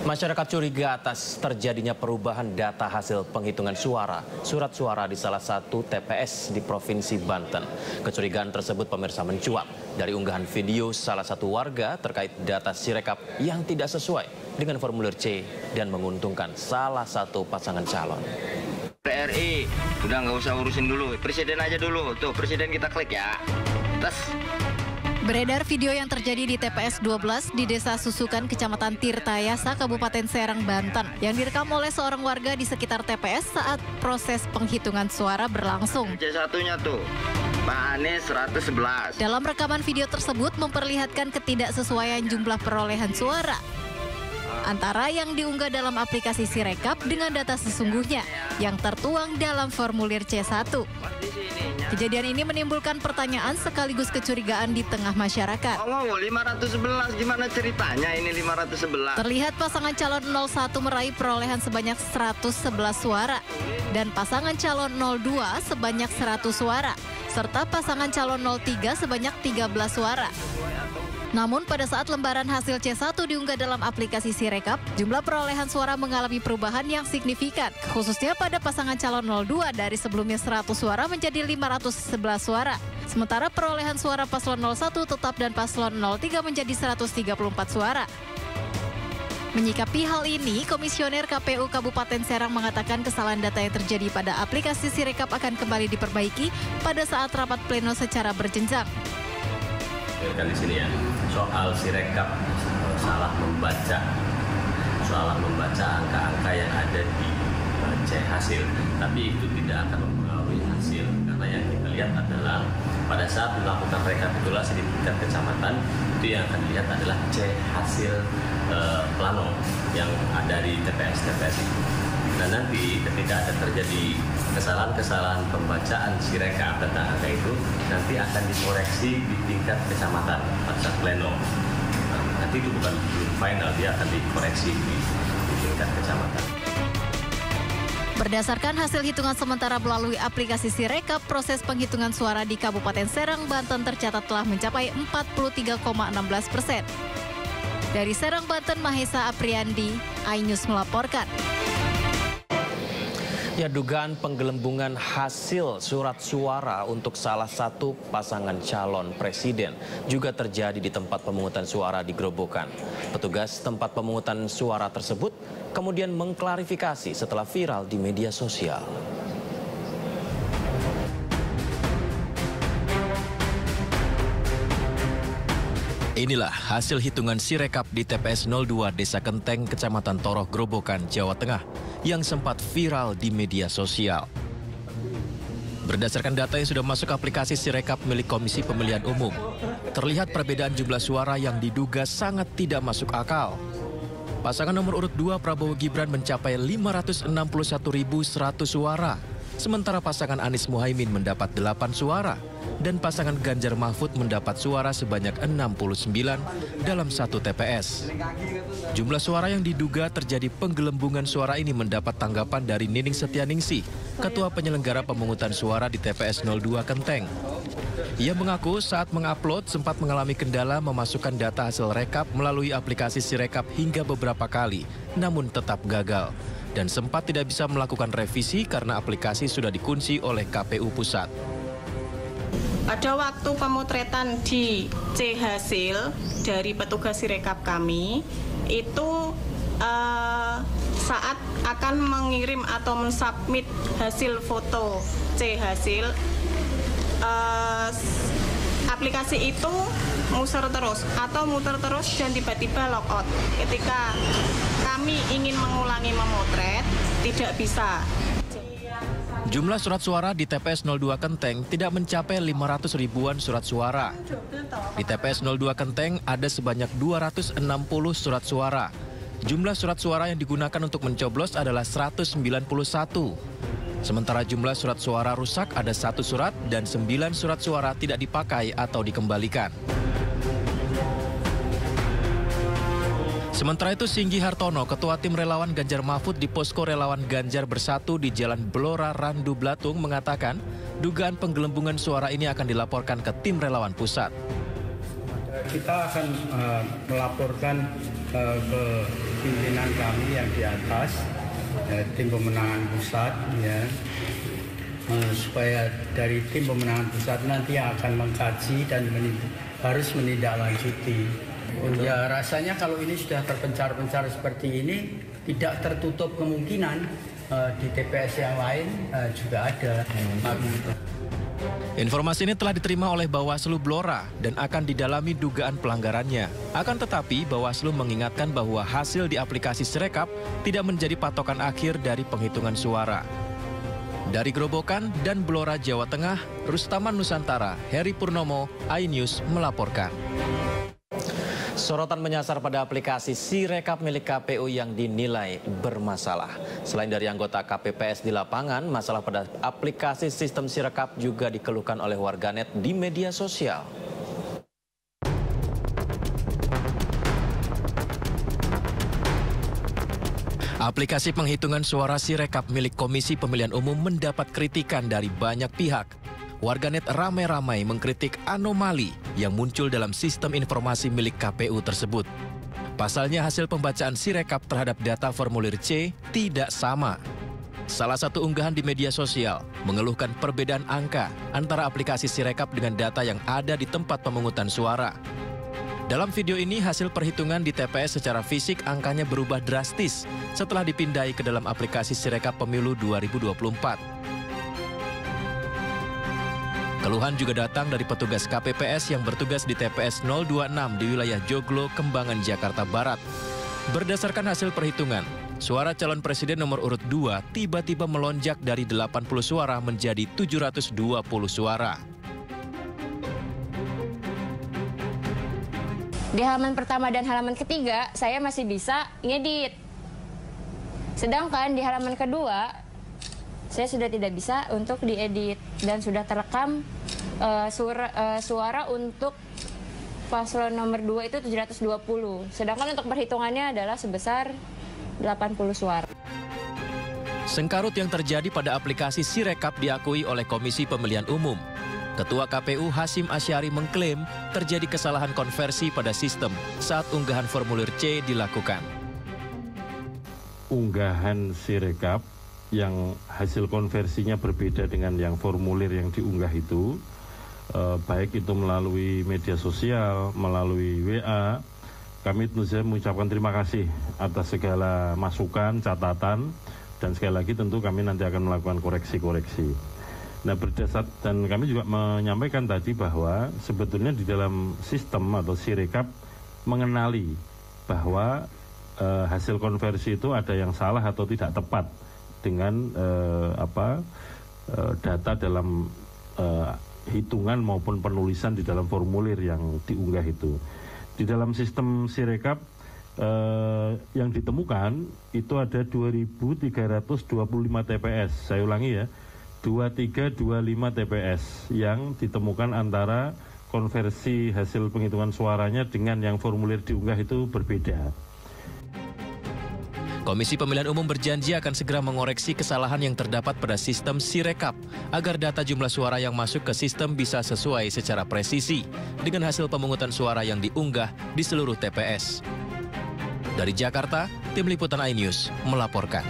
Masyarakat curiga atas terjadinya perubahan data hasil penghitungan surat suara di salah satu TPS di Provinsi Banten. Kecurigaan tersebut pemirsa mencuat dari unggahan video salah satu warga terkait data Sirekap yang tidak sesuai dengan formulir C dan menguntungkan salah satu pasangan calon. RI, udah nggak usah urusin dulu, presiden aja dulu. Tuh, presiden kita klik ya. Tes. Beredar video yang terjadi di TPS 12 di Desa Susukan, Kecamatan Tirtayasa, Kabupaten Serang, Banten, yang direkam oleh seorang warga di sekitar TPS saat proses penghitungan suara berlangsung. C1-nya tuh, Pak Anies 111. Dalam rekaman video tersebut memperlihatkan ketidaksesuaian jumlah perolehan suara antara yang diunggah dalam aplikasi Sirekap dengan data sesungguhnya yang tertuang dalam formulir C1. Kejadian ini menimbulkan pertanyaan sekaligus kecurigaan di tengah masyarakat. Oh, 511, gimana ceritanya ini 511? Terlihat pasangan calon 01 meraih perolehan sebanyak 111 suara dan pasangan calon 02 sebanyak 100 suara, serta pasangan calon 03 sebanyak 13 suara. Namun pada saat lembaran hasil C1 diunggah dalam aplikasi Sirekap, jumlah perolehan suara mengalami perubahan yang signifikan, khususnya pada pasangan calon 02 dari sebelumnya 100 suara menjadi 511 suara. Sementara perolehan suara paslon 01 tetap dan paslon 03 menjadi 134 suara. Menyikapi hal ini, Komisioner KPU Kabupaten Serang mengatakan kesalahan data yang terjadi pada aplikasi Sirekap akan kembali diperbaiki pada saat rapat pleno secara berjenjang. Di sini ya, soal Sirekap salah membaca angka-angka yang ada di C hasil, tapi itu tidak akan mempengaruhi hasil karena yang kita lihat adalah pada saat melakukan rekapitulasi di tingkat kecamatan itu yang akan dilihat adalah C hasil plano yang ada di TPS itu. Nah nanti ketika ada terjadi kesalahan pembacaan Sirekap data angka itu nanti akan dikoreksi di tingkat kecamatan pada saat pleno. Nah, nanti itu bukan belum final, dia akan dikoreksi di tingkat kecamatan. Berdasarkan hasil hitungan sementara melalui aplikasi Sirekap, proses penghitungan suara di Kabupaten Serang, Banten tercatat telah mencapai 43,16%. Dari Serang, Banten, Mahesa Apriandi, iNews melaporkan. Ya, dugaan penggelembungan hasil surat suara untuk salah satu pasangan calon presiden juga terjadi di tempat pemungutan suara di Grobogan. Petugas tempat pemungutan suara tersebut kemudian mengklarifikasi setelah viral di media sosial. Inilah hasil hitungan Sirekap di TPS 02 Desa Kenteng, Kecamatan Toroh, Grobogan, Jawa Tengah yang sempat viral di media sosial. Berdasarkan data yang sudah masuk aplikasi Sirekap milik Komisi Pemilihan Umum, terlihat perbedaan jumlah suara yang diduga sangat tidak masuk akal. Pasangan nomor urut 2 Prabowo Gibran mencapai 561.100 suara, sementara pasangan Anies Muhaimin mendapat 8 suara. Dan pasangan Ganjar Mahfud mendapat suara sebanyak 69 dalam satu TPS. Jumlah suara yang diduga terjadi penggelembungan suara ini mendapat tanggapan dari Nining Setianingsih, Ketua Penyelenggara Pemungutan Suara di TPS 02 Kenteng. Ia mengaku saat mengupload sempat mengalami kendala memasukkan data hasil rekap melalui aplikasi Sirekap hingga beberapa kali, namun tetap gagal. Dan sempat tidak bisa melakukan revisi karena aplikasi sudah dikunci oleh KPU Pusat. Pada waktu pemotretan di C hasil dari petugas Sirekap kami, itu saat akan mengirim atau mensubmit hasil foto C hasil, aplikasi itu muter terus dan tiba-tiba logout. Ketika kami ingin mengulangi memotret, tidak bisa. Jumlah surat suara di TPS 02 Kenteng tidak mencapai 500 ribuan surat suara. Di TPS 02 Kenteng ada sebanyak 260 surat suara. Jumlah surat suara yang digunakan untuk mencoblos adalah 191. Sementara jumlah surat suara rusak ada 1 surat dan 9 surat suara tidak dipakai atau dikembalikan. Sementara itu, Singgi Hartono, Ketua Tim Relawan Ganjar Mahfud di Posko Relawan Ganjar Bersatu di Jalan Blora, Randu Blatung mengatakan dugaan penggelembungan suara ini akan dilaporkan ke Tim Relawan Pusat. Kita akan melaporkan ke pimpinan kami yang di atas, tim pemenangan pusat, ya, supaya dari tim pemenangan pusat nanti akan mengkaji dan harus menindaklanjuti. Ya, rasanya kalau ini sudah terpencar-pencar seperti ini, tidak tertutup kemungkinan di TPS yang lain juga ada. Informasi ini telah diterima oleh Bawaslu Blora dan akan didalami dugaan pelanggarannya. Akan tetapi, Bawaslu mengingatkan bahwa hasil di aplikasi Sirekap tidak menjadi patokan akhir dari penghitungan suara. Dari Grobogan dan Blora, Jawa Tengah, Rustaman Nusantara, Heri Purnomo, iNews melaporkan. Sorotan menyasar pada aplikasi Sirekap milik KPU yang dinilai bermasalah. Selain dari anggota KPPS di lapangan, masalah pada aplikasi sistem Sirekap juga dikeluhkan oleh warganet di media sosial. Aplikasi penghitungan suara Sirekap milik Komisi Pemilihan Umum mendapat kritikan dari banyak pihak. Warganet ramai-ramai mengkritik anomali yang muncul dalam sistem informasi milik KPU tersebut. Pasalnya hasil pembacaan Sirekap terhadap data formulir C tidak sama. Salah satu unggahan di media sosial mengeluhkan perbedaan angka antara aplikasi Sirekap dengan data yang ada di tempat pemungutan suara. Dalam video ini hasil perhitungan di TPS secara fisik angkanya berubah drastis setelah dipindai ke dalam aplikasi Sirekap Pemilu 2024. Keluhan juga datang dari petugas KPPS yang bertugas di TPS 026 di wilayah Joglo, Kembangan, Jakarta Barat. Berdasarkan hasil perhitungan, suara calon presiden nomor urut 2 tiba-tiba melonjak dari 80 suara menjadi 720 suara. Di halaman pertama dan halaman ketiga, saya masih bisa ngedit. Sedangkan di halaman kedua, saya sudah tidak bisa untuk diedit dan sudah terekam suara untuk paslon nomor 2 itu 720. Sedangkan untuk perhitungannya adalah sebesar 80 suara. Sengkarut yang terjadi pada aplikasi Sirekap diakui oleh Komisi Pemilihan Umum. Ketua KPU Hasyim Asyari mengklaim terjadi kesalahan konversi pada sistem saat unggahan formulir C dilakukan. Unggahan Sirekap yang hasil konversinya berbeda dengan yang formulir yang diunggah itu, baik itu melalui media sosial, melalui WA, kami tentu saja mengucapkan terima kasih atas segala masukan, catatan, dan sekali lagi tentu kami nanti akan melakukan koreksi-koreksi. Nah, berdasar dan kami juga menyampaikan tadi bahwa sebetulnya di dalam sistem atau Sirekap mengenali bahwa hasil konversi itu ada yang salah atau tidak tepat dengan data dalam hitungan maupun penulisan di dalam formulir yang diunggah itu. Di dalam sistem Sirekap yang ditemukan itu ada 2.325 TPS. Saya ulangi ya, 2325 TPS yang ditemukan antara konversi hasil penghitungan suaranya dengan yang formulir diunggah itu berbeda. Komisi Pemilihan Umum berjanji akan segera mengoreksi kesalahan yang terdapat pada sistem Sirekap agar data jumlah suara yang masuk ke sistem bisa sesuai secara presisi dengan hasil pemungutan suara yang diunggah di seluruh TPS. Dari Jakarta, Tim Liputan iNews melaporkan.